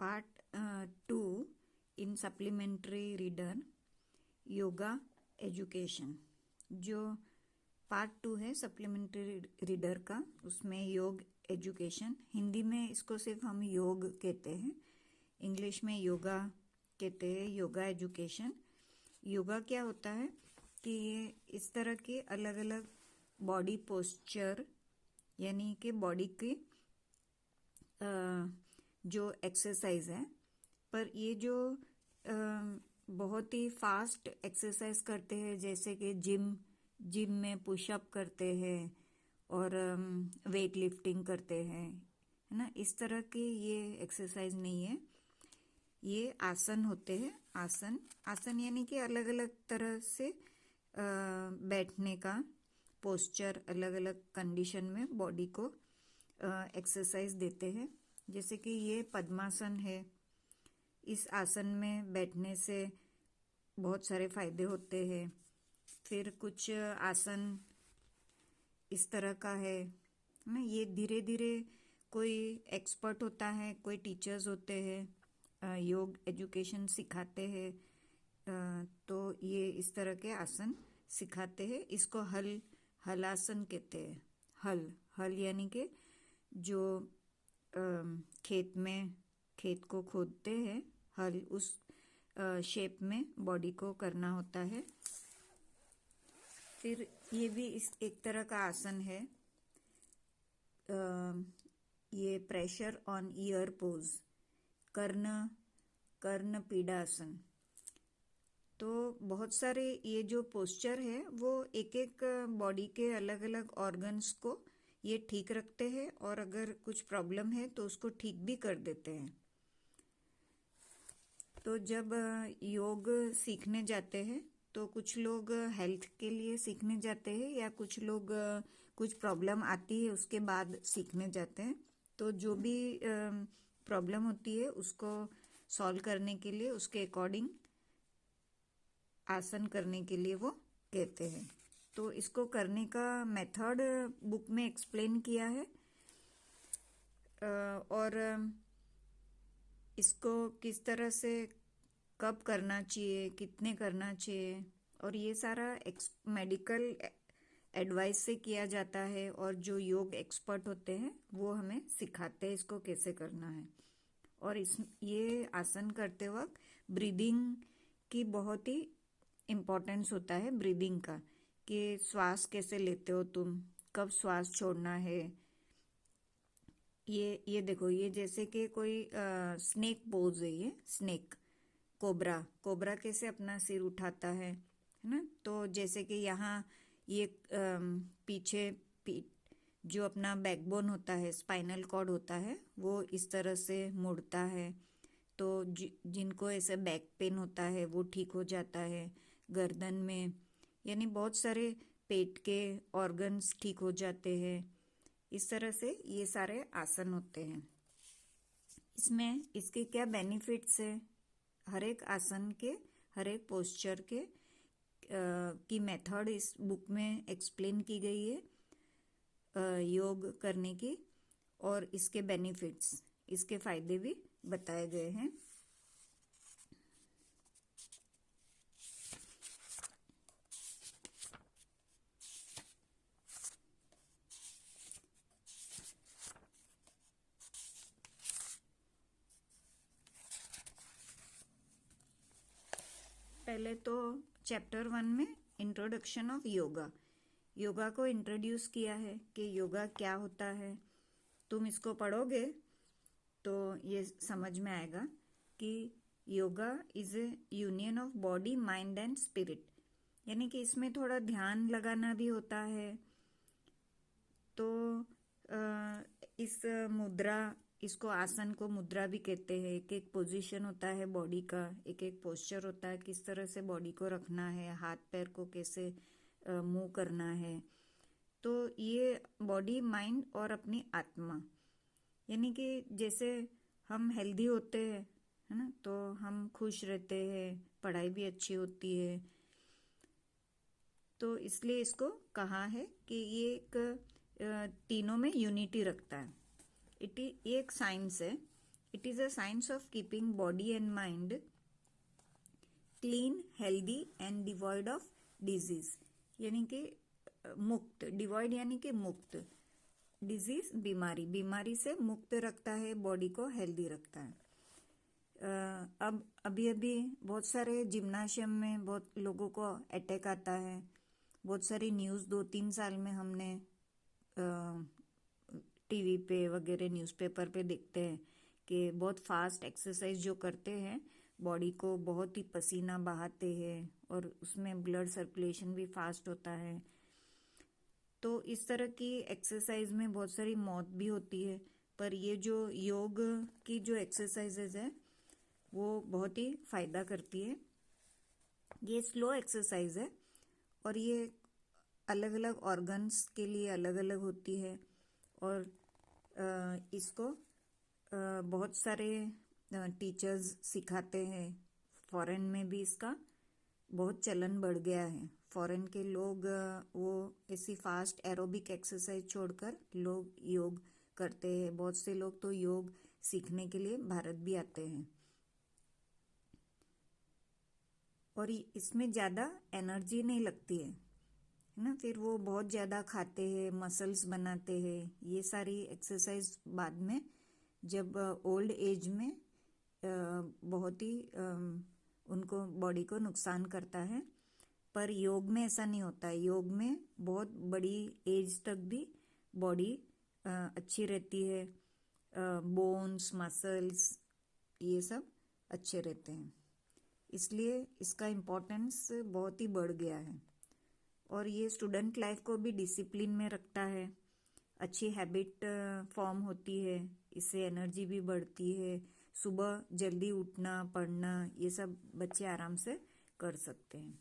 Part 2 इन supplementary reader yoga education. जो part 2 है supplementary reader का, उसमें योग एजुकेशन, हिंदी में इसको सिर्फ हम योग कहते हैं, इंग्लिश में योगा कहते हैं, योगा एजुकेशन। योगा क्या होता है कि ये इस तरह के अलग अलग बॉडी पोस्चर यानी कि बॉडी की जो एक्सरसाइज है, पर ये जो बहुत ही फास्ट एक्सरसाइज करते हैं, जैसे कि जिम में पुशअप करते हैं और वेट लिफ्टिंग करते हैं, है ना, इस तरह की ये एक्सरसाइज नहीं है। ये आसन होते हैं। आसन यानी कि अलग अलग तरह से बैठने का पोस्चर, अलग अलग कंडीशन में बॉडी को एक्सरसाइज देते हैं। जैसे कि ये पद्मासन है। इस आसन में बैठने से बहुत सारे फायदे होते हैं। फिर कुछ आसन इस तरह का है ना, ये धीरे धीरे कोई एक्सपर्ट होता है, कोई टीचर्स होते हैं, योग एजुकेशन सिखाते हैं, तो ये इस तरह के आसन सिखाते हैं। इसको हलासन कहते हैं। हल यानी कि जो खेत को खोदते हैं, हल उस शेप में बॉडी को करना होता है। फिर ये भी इस एक तरह का आसन है। ये प्रेशर ऑन ईयर पोज, कर्ण पीडासन। तो बहुत सारे ये जो पोस्चर है वो एक एक बॉडी के अलग अलग ऑर्गन्स को ये ठीक रखते हैं, और अगर कुछ प्रॉब्लम है तो उसको ठीक भी कर देते हैं। तो जब योग सीखने जाते हैं तो कुछ लोग हेल्थ के लिए सीखने जाते हैं, या कुछ लोग कुछ प्रॉब्लम आती है उसके बाद सीखने जाते हैं। तो जो भी प्रॉब्लम होती है उसको सॉल्व करने के लिए, उसके अकॉर्डिंग आसन करने के लिए वो कहते हैं। तो इसको करने का मेथड बुक में एक्सप्लेन किया है, और इसको किस तरह से कब करना चाहिए, कितने करना चाहिए, और ये सारा मेडिकल एडवाइस से किया जाता है। और जो योग एक्सपर्ट होते हैं वो हमें सिखाते हैं इसको कैसे करना है। और ये आसन करते वक्त ब्रीदिंग की बहुत ही इम्पोर्टेंस होता है, ब्रीदिंग का, कि श्वास कैसे लेते हो तुम, कब श्वास छोड़ना है। ये देखो, ये जैसे कि कोई स्नेक पोज है, ये स्नेक, कोबरा कैसे अपना सिर उठाता है ना। तो जैसे कि यहाँ ये पीछे जो अपना बैकबोन होता है, स्पाइनल कॉर्ड होता है, वो इस तरह से मुड़ता है। तो जिनको ऐसे बैक पेन होता है वो ठीक हो जाता है। गर्दन में यानी बहुत सारे पेट के ऑर्गन्स ठीक हो जाते हैं। इस तरह से ये सारे आसन होते हैं। इसमें इसके क्या बेनिफिट्स है, हर एक आसन के, हर एक पोस्चर के की मेथड इस बुक में एक्सप्लेन की गई है, योग करने की, और इसके बेनिफिट्स, इसके फायदे भी बताए गए हैं। पहले तो चैप्टर 1 में इंट्रोडक्शन ऑफ योगा को इंट्रोड्यूस किया है कि योगा क्या होता है। तुम इसको पढ़ोगे तो ये समझ में आएगा कि yoga is A union of body, mind and spirit, यानी कि इसमें थोड़ा ध्यान लगाना भी होता है। तो इस मुद्रा, इसको आसन को मुद्रा भी कहते हैं। एक एक पोजीशन होता है बॉडी का, एक एक पोस्चर होता है, किस तरह से बॉडी को रखना है, हाथ पैर को कैसे मूव करना है। तो ये बॉडी, माइंड और अपनी आत्मा, यानी कि जैसे हम हेल्दी होते हैं, है ना, तो हम खुश रहते हैं, पढ़ाई भी अच्छी होती है। तो इसलिए इसको कहा है कि ये एक तीनों में यूनिटी रखता है। ये एक साइंस है, it is a science of keeping body and mind clean, healthy and devoid of disease, यानी कि मुक्त, डिवॉइड यानी कि मुक्त, डिजीज बीमारी, बीमारी से मुक्त रखता है, बॉडी को हेल्दी रखता है। अब अभी अभी बहुत सारे जिम्नाशियम में बहुत लोगों को अटैक आता है। बहुत सारी न्यूज़ 2-3 साल में हमने टीवी पे वगैरह न्यूज़पेपर पे देखते हैं कि बहुत फास्ट एक्सरसाइज जो करते हैं, बॉडी को बहुत ही पसीना बहाते हैं और उसमें ब्लड सर्कुलेशन भी फास्ट होता है। तो इस तरह की एक्सरसाइज में बहुत सारी मौत भी होती है। पर ये जो योग की जो एक्सरसाइजेज है वो बहुत ही फायदा करती है। ये स्लो एक्सरसाइज है और ये अलग अलग ऑर्गन्स के लिए अलग अलग होती है और इसको बहुत सारे टीचर्स सिखाते हैं। फॉरेन में भी इसका बहुत चलन बढ़ गया है। फॉरेन के लोग वो ऐसी फास्ट एरोबिक एक्सरसाइज छोड़कर लोग योग करते हैं। बहुत से लोग तो योग सीखने के लिए भारत भी आते हैं और इसमें ज़्यादा एनर्जी नहीं लगती है ना। फिर वो बहुत ज़्यादा खाते हैं, मसल्स बनाते हैं। ये सारी एक्सरसाइज बाद में जब ओल्ड एज में बहुत ही उनको बॉडी को नुकसान करता है। पर योग में ऐसा नहीं होता है। योग में बहुत बड़ी एज तक भी बॉडी अच्छी रहती है, बोन्स, मसल्स ये सब अच्छे रहते हैं। इसलिए इसका इम्पोर्टेंस बहुत ही बढ़ गया है और ये स्टूडेंट लाइफ को भी डिसिप्लिन में रखता है। अच्छी हैबिट फॉर्म होती है, इससे एनर्जी भी बढ़ती है। सुबह जल्दी उठना, पढ़ना, ये सब बच्चे आराम से कर सकते हैं।